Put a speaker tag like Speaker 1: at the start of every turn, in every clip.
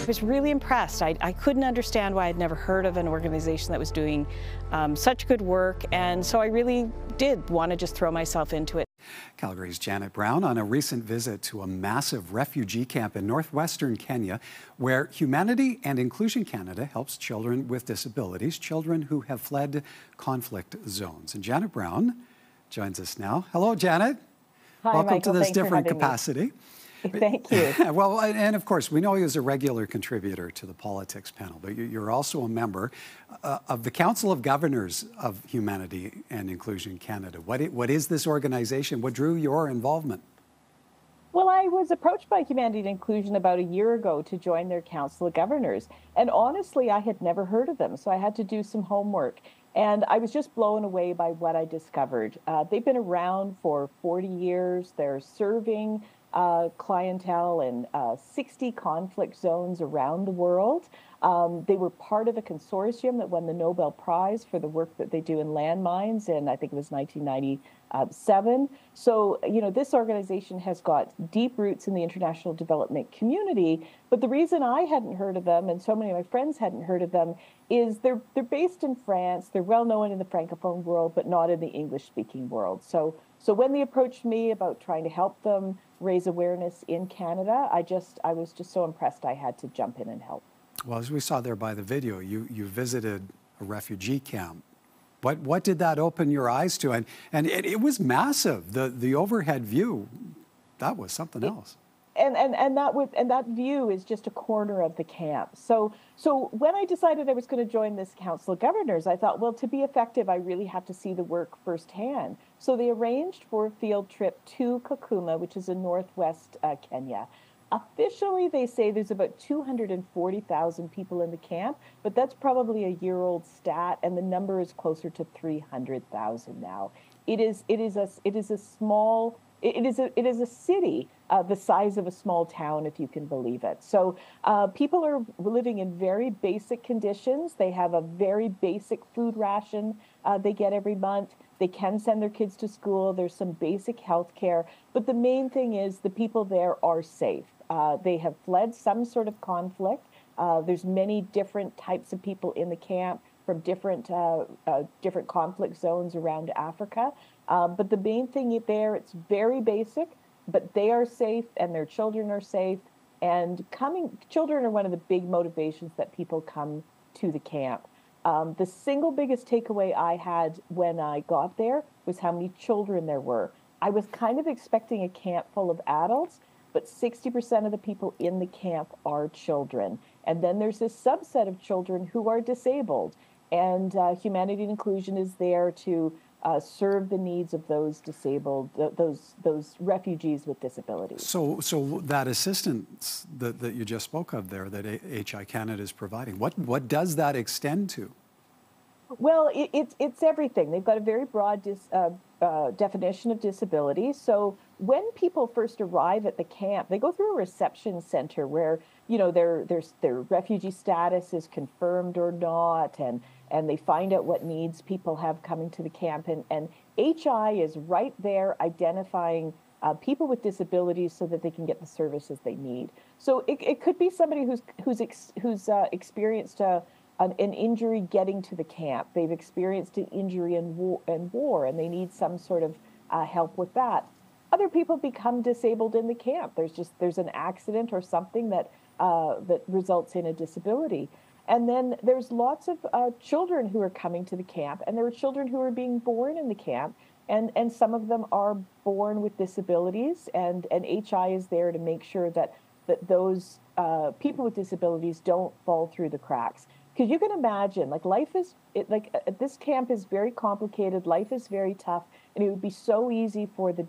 Speaker 1: was really impressed. I couldn't understand why I'd never heard of an organization that was doing such good work, and so I really did want to just throw myself into it.
Speaker 2: Calgary's Janet Brown on a recent visit to a massive refugee camp in northwestern Kenya, where Humanity and Inclusion Canada helps children with disabilities, children who have fled conflict zones. And Janet Brown joins us now. Hello, Janet.
Speaker 3: Hi,
Speaker 2: welcome
Speaker 3: Michael.
Speaker 2: to this
Speaker 3: Thanks
Speaker 2: different capacity.
Speaker 3: Thank you.
Speaker 2: Well, and of course, we know you as a regular contributor to the politics panel, but you're also a member of the Council of Governors of Humanity and Inclusion Canada. What is this organization? What drew your involvement?
Speaker 3: Well, I was approached by Humanity and Inclusion about a year ago to join their Council of Governors. And honestly, I had never heard of them, so I had to do some homework. And I was just blown away by what I discovered. They've been around for 40 years. They're serving clientele in 60 conflict zones around the world. They were part of a consortium that won the Nobel Prize for the work that they do in landmines in, I think it was 1997. So, you know, this organization has got deep roots in the international development community. But the reason I hadn't heard of them, and so many of my friends hadn't heard of them, is they're based in France. They're well known in the Francophone world, but not in the English-speaking world. So when they approached me about trying to help them raise awareness in Canada, I was just so impressed I had to jump in and help.
Speaker 2: Well, as we saw there by the video, you visited a refugee camp. What did that open your eyes to? And it was massive. The overhead view, that was something else.
Speaker 3: And that view is just a corner of the camp. So when I decided I was going to join this Council of Governors, I thought, well, to be effective, I really have to see the work firsthand. So they arranged for a field trip to Kakuma, which is in northwest Kenya. Officially, they say there's about 240,000 people in the camp, but that's probably a year-old stat, and the number is closer to 300,000 now. It is a city the size of a small town, if you can believe it. So people are living in very basic conditions. They have a very basic food ration they get every month. They can send their kids to school. There's some basic health care. But the main thing is the people there are safe. They have fled some sort of conflict. There's many different types of people in the camp from different conflict zones around Africa. But the main thing there, it's very basic, but they are safe and their children are safe. And children are one of the big motivations that people come to the camp. The single biggest takeaway I had when I got there was how many children there were. I was kind of expecting a camp full of adults, but 60% of the people in the camp are children. And then there's this subset of children who are disabled. And Humanity and Inclusion is there to serve the needs of those disabled, those refugees with disabilities.
Speaker 2: So that assistance that you just spoke of there, that HI Canada is providing, what does that extend to?
Speaker 3: Well, it's everything. They've got a very broad definition of disability. So when people first arrive at the camp, they go through a reception center where, you know, their refugee status is confirmed or not, and they find out what needs people have coming to the camp. And HI is right there identifying people with disabilities so that they can get the services they need. So it could be somebody who's experienced an injury getting to the camp. They've experienced an injury in war, and they need some sort of help with that. Other people become disabled in the camp. There's an accident or something that results in a disability. And then there's lots of children who are coming to the camp, and there are children who are being born in the camp, and some of them are born with disabilities, and HI is there to make sure that those people with disabilities don't fall through the cracks. Because you can imagine, this camp is very complicated, life is very tough, and it would be so easy for the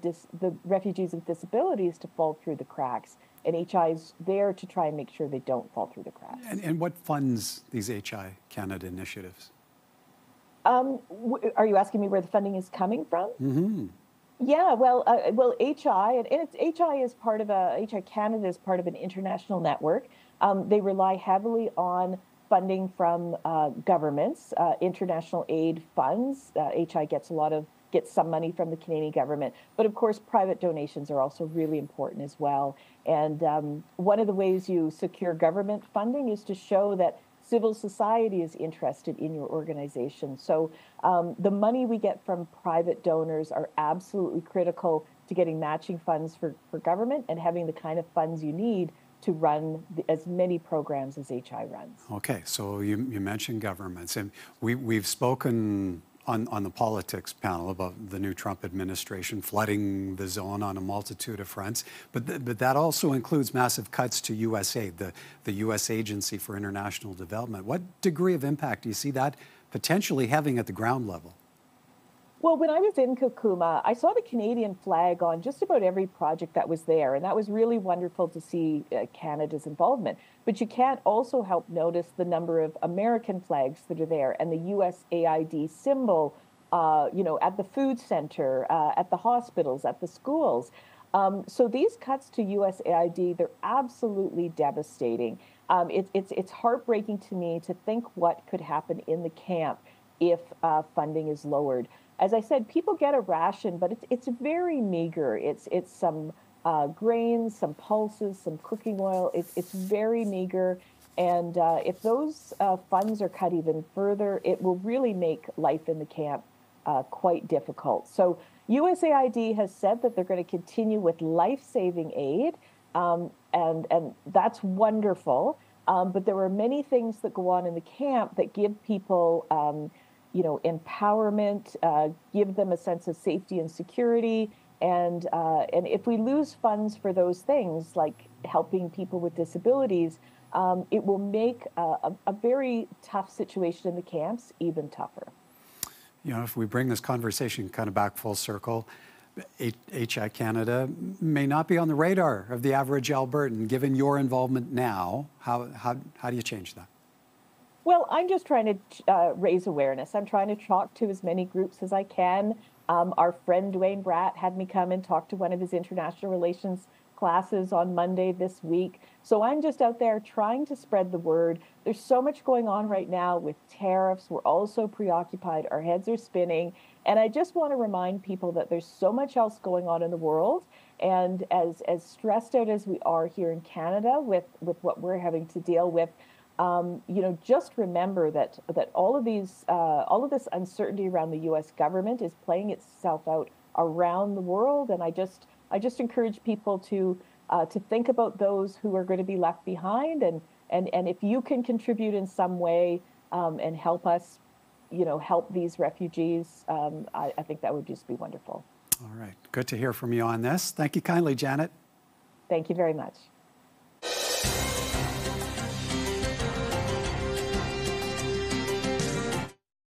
Speaker 3: refugees with disabilities to fall through the cracks. And HI is there to try and make sure they don't fall through the cracks. And
Speaker 2: what funds these HI Canada initiatives?
Speaker 3: Are you asking me where the funding is coming from?
Speaker 2: Mm-hmm.
Speaker 3: Yeah, well, HI, and HI Canada is part of an international network. They rely heavily on funding from governments, international aid funds. HI gets get some money from the Canadian government. But of course, private donations are also really important as well. And one of the ways you secure government funding is to show that civil society is interested in your organization. So the money we get from private donors are absolutely critical to getting matching funds for government and having the kind of funds you need to run as many programs as HI runs.
Speaker 2: Okay, so you mentioned governments, and we've spoken on the politics panel about the new Trump administration flooding the zone on a multitude of fronts, but that also includes massive cuts to USAID, the U.S. Agency for International Development. What degree of impact do you see that potentially having at the ground level?
Speaker 3: Well, when I was in Kakuma, I saw the Canadian flag on just about every project that was there, and that was really wonderful to see Canada's involvement. But you can't also help notice the number of American flags that are there and the USAID symbol, at the food center, at the hospitals, at the schools. So these cuts to USAID, they're absolutely devastating. It's heartbreaking to me to think what could happen in the camp if funding is lowered. As I said, people get a ration, but it's very meager. It's some grains, some pulses, some cooking oil. It's very meager. And if those funds are cut even further, it will really make life in the camp quite difficult. So USAID has said that they're going to continue with life-saving aid, and that's wonderful. But there are many things that go on in the camp that give people empowerment, give them a sense of safety and security. And if we lose funds for those things, like helping people with disabilities, it will make a very tough situation in the camps even tougher.
Speaker 2: If we bring this conversation kind of back full circle, HI Canada may not be on the radar of the average Albertan. Given your involvement now, how do you change that?
Speaker 3: Well, I'm just trying to raise awareness. I'm trying to talk to as many groups as I can. Our friend Dwayne Bratt had me come and talk to one of his international relations classes on Monday this week. So I'm just out there trying to spread the word. There's so much going on right now with tariffs. We're all so preoccupied. Our heads are spinning. And I just want to remind people that there's so much else going on in the world. And as stressed out as we are here in Canada with what we're having to deal with, just remember that all of this uncertainty around the U.S. government is playing itself out around the world, and I just encourage people to think about those who are going to be left behind, and if you can contribute in some way and help us, help these refugees, I think that would just be wonderful.
Speaker 2: All right, good to hear from you on this. Thank you kindly, Janet.
Speaker 3: Thank you very much.